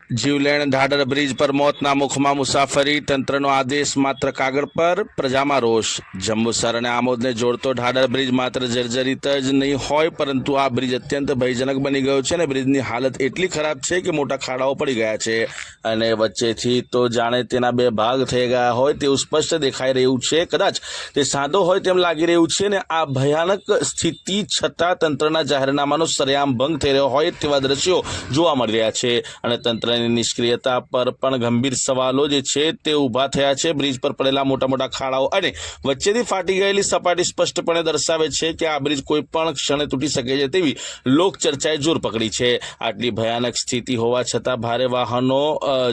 જીવલેણ ઢાઢર બ્રિજ પર મોતના મુખમાં મુસાફરી, તંત્રનો આદેશ માત્ર કાગળ પર, પ્રજામાં રોષ। જંબુસર અને આમોદને જોડતો ઢાઢર બ્રિજ માત્ર જર્જરિત જ નહીં હોય, પરંતુ આ બ્રિજ અત્યંત ભયજનક બની ગયો છે અને બ્રિજની હાલત એટલી ખરાબ છે કે મોટા ખાડાઓ પડી ગયા છે અને વચ્ચેથી તો જાણે તેના બે ભાગ થઈ ગયા હોય તેવું સ્પષ્ટ દેખાઈ રહ્યું છે। કદાચ તે સાદો હોય તેમ લાગી રહ્યું છે અને આ ભયાનક સ્થિતિ છતાં તંત્રના જાહેરનામાનો સરેઆમ ભંગ થઈ રહ્યો હોય તેવા દ્રશ્યો જોવા મળી રહ્યા છે અને તંત્રની નિષ્ક્રિયતા પર પણ ગંભીર સવાલો જે છે તે ઊભા થયા છે। બ્રિજ પર પડેલા મોટા મોટા ખાડાઓ અને વચ્ચેથી ફાટી ગયેલી સપાટી સ્પષ્ટપણે દર્શાવે છે કે આ બ્રિજ કોઈ પણ ક્ષણે તૂટી શકે છે તેવી લોક ચર્ચાએ જોર પકડી છે। આટલી ભયાનક સ્થિતિ હોવા છતાં ભારે વાહનો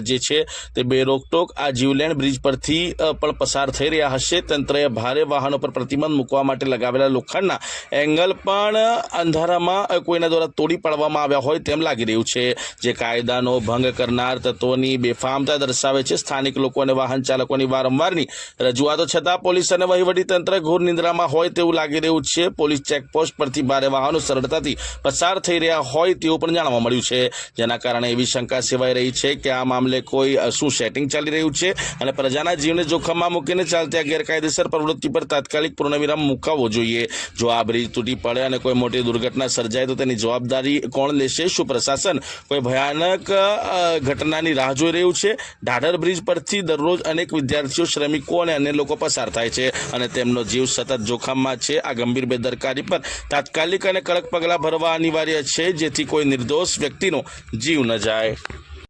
જે છે તે બેરોકટોક આ જીવલેણ બ્રિજ પરથી પણ પસાર થઈ રહ્યા હશે। તંત્રએ ભારે વાહનો પર પ્રતિબંધ મૂકવા માટે લગાવેલા લોખંડના એંગલ પણ અંધારામાં કોઈના દ્વારા તોડી પાડવામાં આવ્યા હોય તેમ લાગી રહ્યું છે, જે કાયદાનો ભંગ કરનાર તત્વોની બેફામતા દર્શાવે છે। સ્થાનિક લોકો અને વાહન ચાલકોની વારંવારની રજૂઆતો છતાં પોલીસ અને વહીવટીતંત્ર ઘોર નિંદ્રામાં હોય તેવું લાગી રહ્યું છે। પોલીસ ચેકપોસ્ટ પરથી ભારે વાહનો સરળતાથી પસાર થઈ રહ્યા હોય તેવું પણ જાણવા મળ્યું છે, જેના કારણે એવી શંકા સેવાઈ રહી છે કે આ મામલે કોઈ શું સેટિંગ ચાલી રહ્યું છે અને પ્રજાના જીવને જોખમમાં મૂકીને ચાલતી આ ગેરકાયદેસર પ્રવૃત્તિ પર તાત્કાલિક પૂર્ણવિરામ મૂકાવવો જોઈએ। જો આ બ્રિજ તૂટી પડે અને કોઈ મોટી દુર્ઘટના સર્જાય તો તેની જવાબદારી કોણ લેશે? શું પ્રશાસન કોઈ ભયાનક ઘટનાની રાહ જોઈ રહ્યું છે? ઢાઢર બ્રિજ પરથી દરરોજ અનેક વિદ્યાર્થીઓ, શ્રમિકો અને અન્ય લોકો પસાર થાય છે અને તેમનો જીવ સતત જોખમમાં છે। આ ગંભીર બેદરકારી પર તાત્કાલિક અને કડક પગલાં ભરવા અનિવાર્ય છે, જેથી કોઈ નિર્દોષ વ્યક્તિનો જીવ ન જાય।